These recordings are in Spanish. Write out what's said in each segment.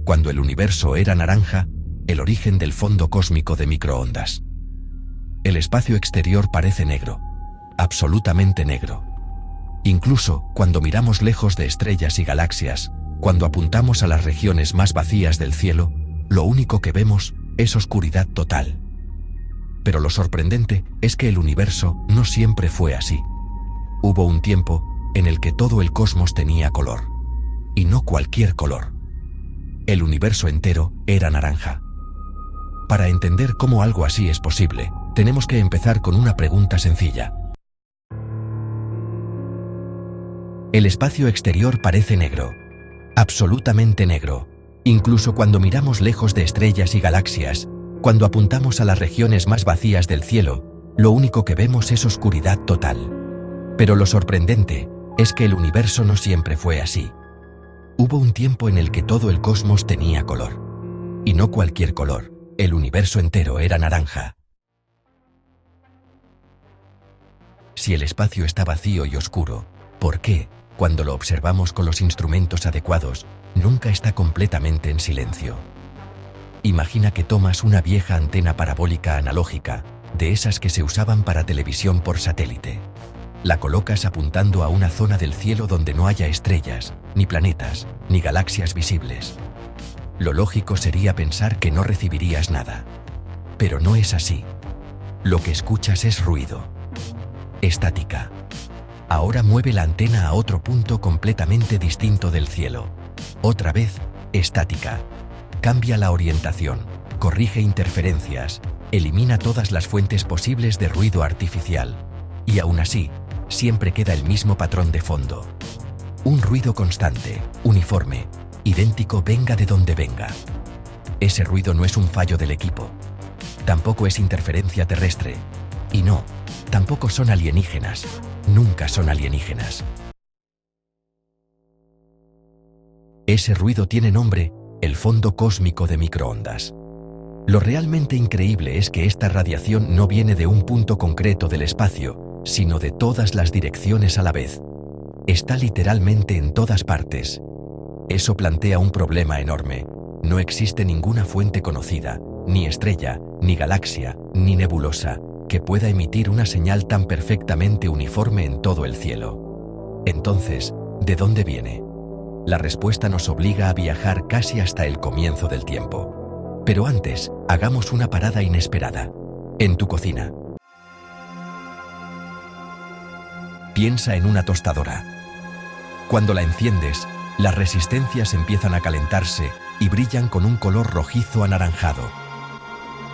cuando el universo era naranja, el origen del fondo cósmico de microondas. El espacio exterior parece negro, absolutamente negro. Incluso cuando miramos lejos de estrellas y galaxias, cuando apuntamos a las regiones más vacías del cielo, lo único que vemos es oscuridad total. Pero lo sorprendente es que el universo no siempre fue así. Hubo un tiempo en el que todo el cosmos tenía color. Y no cualquier color. El universo entero era naranja. Para entender cómo algo así es posible, tenemos que empezar con una pregunta sencilla. El espacio exterior parece negro, absolutamente negro. Incluso cuando miramos lejos de estrellas y galaxias, cuando apuntamos a las regiones más vacías del cielo, lo único que vemos es oscuridad total. Pero lo sorprendente es que el universo no siempre fue así. Hubo un tiempo en el que todo el cosmos tenía color. Y no cualquier color, el universo entero era naranja. Si el espacio está vacío y oscuro, ¿por qué, cuando lo observamos con los instrumentos adecuados, nunca está completamente en silencio? Imagina que tomas una vieja antena parabólica analógica, de esas que se usaban para televisión por satélite. La colocas apuntando a una zona del cielo donde no haya estrellas, ni planetas, ni galaxias visibles. Lo lógico sería pensar que no recibirías nada. Pero no es así. Lo que escuchas es ruido. Estática. Ahora mueve la antena a otro punto completamente distinto del cielo. Otra vez, estática. Cambia la orientación, corrige interferencias, elimina todas las fuentes posibles de ruido artificial. Y aún así, siempre queda el mismo patrón de fondo. Un ruido constante, uniforme, idéntico venga de donde venga. Ese ruido no es un fallo del equipo. Tampoco es interferencia terrestre. Y no, tampoco son alienígenas. Nunca son alienígenas. Ese ruido tiene nombre: el fondo cósmico de microondas. Lo realmente increíble es que esta radiación no viene de un punto concreto del espacio, sino de todas las direcciones a la vez. Está literalmente en todas partes. Eso plantea un problema enorme. No existe ninguna fuente conocida, ni estrella, ni galaxia, ni nebulosa, que pueda emitir una señal tan perfectamente uniforme en todo el cielo. Entonces, ¿de dónde viene? La respuesta nos obliga a viajar casi hasta el comienzo del tiempo. Pero antes, hagamos una parada inesperada. En tu cocina. Piensa en una tostadora. Cuando la enciendes, las resistencias empiezan a calentarse y brillan con un color rojizo anaranjado.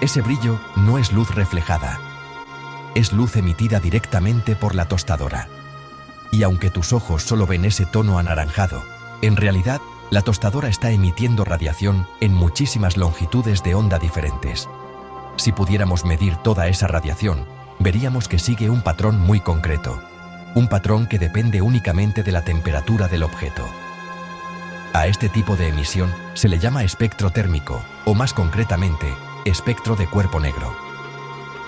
Ese brillo no es luz reflejada. Es luz emitida directamente por la tostadora. Y aunque tus ojos solo ven ese tono anaranjado, en realidad, la tostadora está emitiendo radiación en muchísimas longitudes de onda diferentes. Si pudiéramos medir toda esa radiación, veríamos que sigue un patrón muy concreto. Un patrón que depende únicamente de la temperatura del objeto. A este tipo de emisión se le llama espectro térmico, o más concretamente, espectro de cuerpo negro.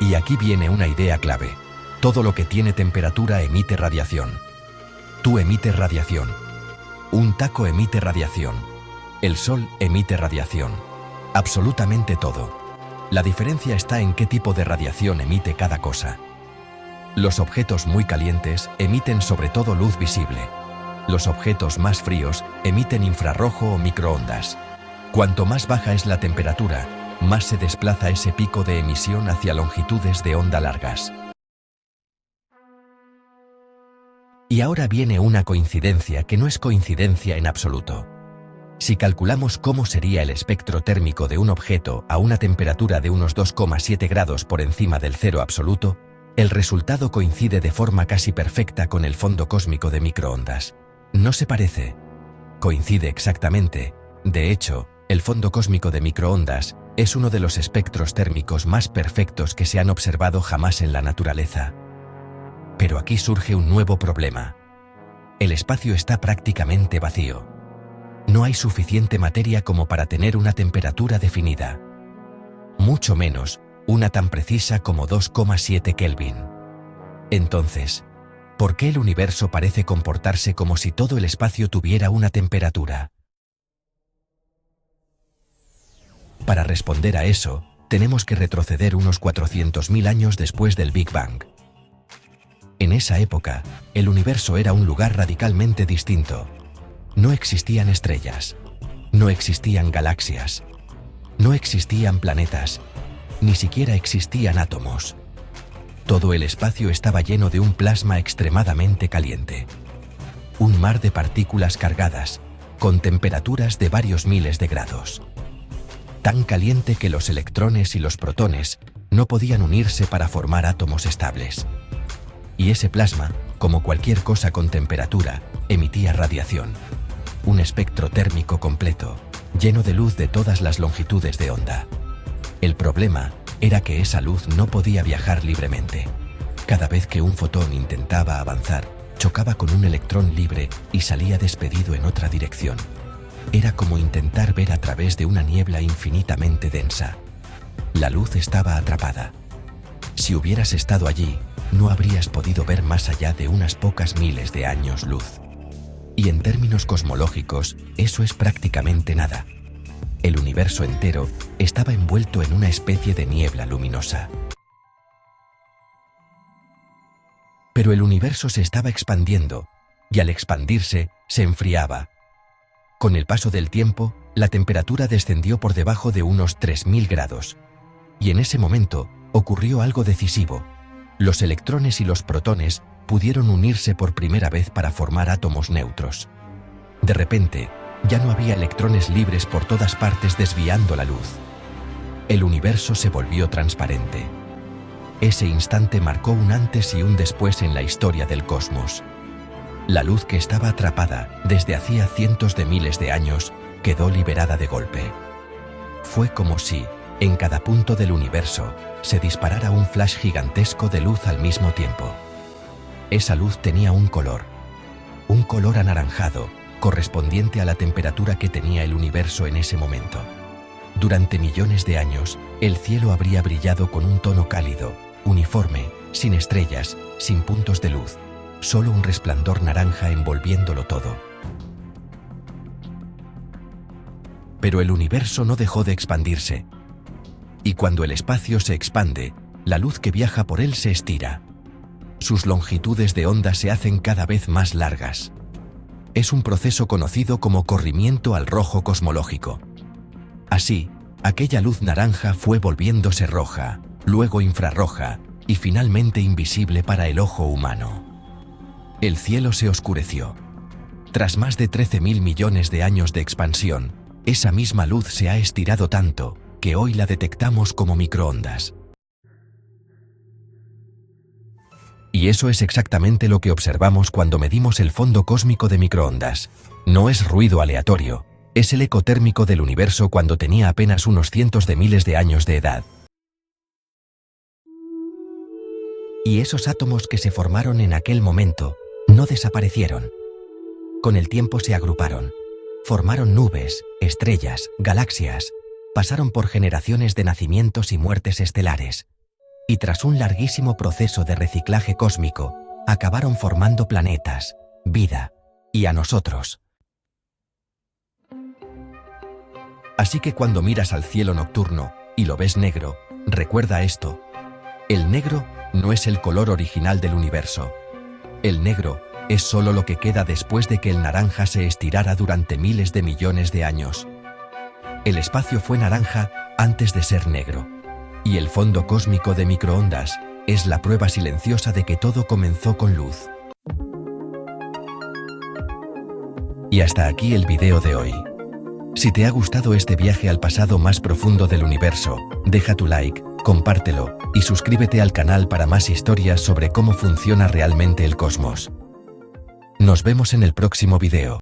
Y aquí viene una idea clave. Todo lo que tiene temperatura emite radiación. Tú emites radiación. Un taco emite radiación. El sol emite radiación. Absolutamente todo. La diferencia está en qué tipo de radiación emite cada cosa. Los objetos muy calientes emiten sobre todo luz visible. Los objetos más fríos emiten infrarrojo o microondas. Cuanto más baja es la temperatura, más se desplaza ese pico de emisión hacia longitudes de onda largas. Y ahora viene una coincidencia que no es coincidencia en absoluto. Si calculamos cómo sería el espectro térmico de un objeto a una temperatura de unos 2,7 grados por encima del cero absoluto, el resultado coincide de forma casi perfecta con el fondo cósmico de microondas. No se parece. Coincide exactamente. De hecho, el fondo cósmico de microondas es uno de los espectros térmicos más perfectos que se han observado jamás en la naturaleza. Pero aquí surge un nuevo problema. El espacio está prácticamente vacío. No hay suficiente materia como para tener una temperatura definida. Mucho menos una tan precisa como 2,7 Kelvin. Entonces, ¿por qué el universo parece comportarse como si todo el espacio tuviera una temperatura? Para responder a eso, tenemos que retroceder unos 400.000 años después del Big Bang. En esa época, el universo era un lugar radicalmente distinto. No existían estrellas, no existían galaxias, no existían planetas, ni siquiera existían átomos. Todo el espacio estaba lleno de un plasma extremadamente caliente. Un mar de partículas cargadas, con temperaturas de varios miles de grados. Tan caliente que los electrones y los protones no podían unirse para formar átomos estables. Y ese plasma, como cualquier cosa con temperatura, emitía radiación. Un espectro térmico completo, lleno de luz de todas las longitudes de onda. El problema era que esa luz no podía viajar libremente. Cada vez que un fotón intentaba avanzar, chocaba con un electrón libre y salía despedido en otra dirección. Era como intentar ver a través de una niebla infinitamente densa. La luz estaba atrapada. Si hubieras estado allí, no habrías podido ver más allá de unas pocas miles de años luz. Y en términos cosmológicos, eso es prácticamente nada. El universo entero estaba envuelto en una especie de niebla luminosa. Pero el universo se estaba expandiendo, y al expandirse, se enfriaba. Con el paso del tiempo, la temperatura descendió por debajo de unos 3000 grados. Y en ese momento, ocurrió algo decisivo. Los electrones y los protones pudieron unirse por primera vez para formar átomos neutros. De repente, ya no había electrones libres por todas partes desviando la luz. El universo se volvió transparente. Ese instante marcó un antes y un después en la historia del cosmos. La luz que estaba atrapada desde hacía cientos de miles de años quedó liberada de golpe. Fue como si, en cada punto del universo, se disparara un flash gigantesco de luz al mismo tiempo. Esa luz tenía un color anaranjado, correspondiente a la temperatura que tenía el universo en ese momento. Durante millones de años, el cielo habría brillado con un tono cálido, uniforme, sin estrellas, sin puntos de luz, solo un resplandor naranja envolviéndolo todo. Pero el universo no dejó de expandirse. Y cuando el espacio se expande, la luz que viaja por él se estira. Sus longitudes de onda se hacen cada vez más largas. Es un proceso conocido como corrimiento al rojo cosmológico. Así, aquella luz naranja fue volviéndose roja, luego infrarroja y finalmente invisible para el ojo humano. El cielo se oscureció. Tras más de 13.000 millones de años de expansión, esa misma luz se ha estirado tanto que hoy la detectamos como microondas. Y eso es exactamente lo que observamos cuando medimos el fondo cósmico de microondas. No es ruido aleatorio, es el eco térmico del universo cuando tenía apenas unos cientos de miles de años de edad. Y esos átomos que se formaron en aquel momento no desaparecieron. Con el tiempo se agruparon, formaron nubes, estrellas, galaxias, pasaron por generaciones de nacimientos y muertes estelares. Y tras un larguísimo proceso de reciclaje cósmico, acabaron formando planetas, vida, y a nosotros. Así que cuando miras al cielo nocturno y lo ves negro, recuerda esto. El negro no es el color original del universo. El negro es solo lo que queda después de que el naranja se estirara durante miles de millones de años. El espacio fue naranja antes de ser negro. Y el fondo cósmico de microondas es la prueba silenciosa de que todo comenzó con luz. Y hasta aquí el video de hoy. Si te ha gustado este viaje al pasado más profundo del universo, deja tu like, compártelo y suscríbete al canal para más historias sobre cómo funciona realmente el cosmos. Nos vemos en el próximo video.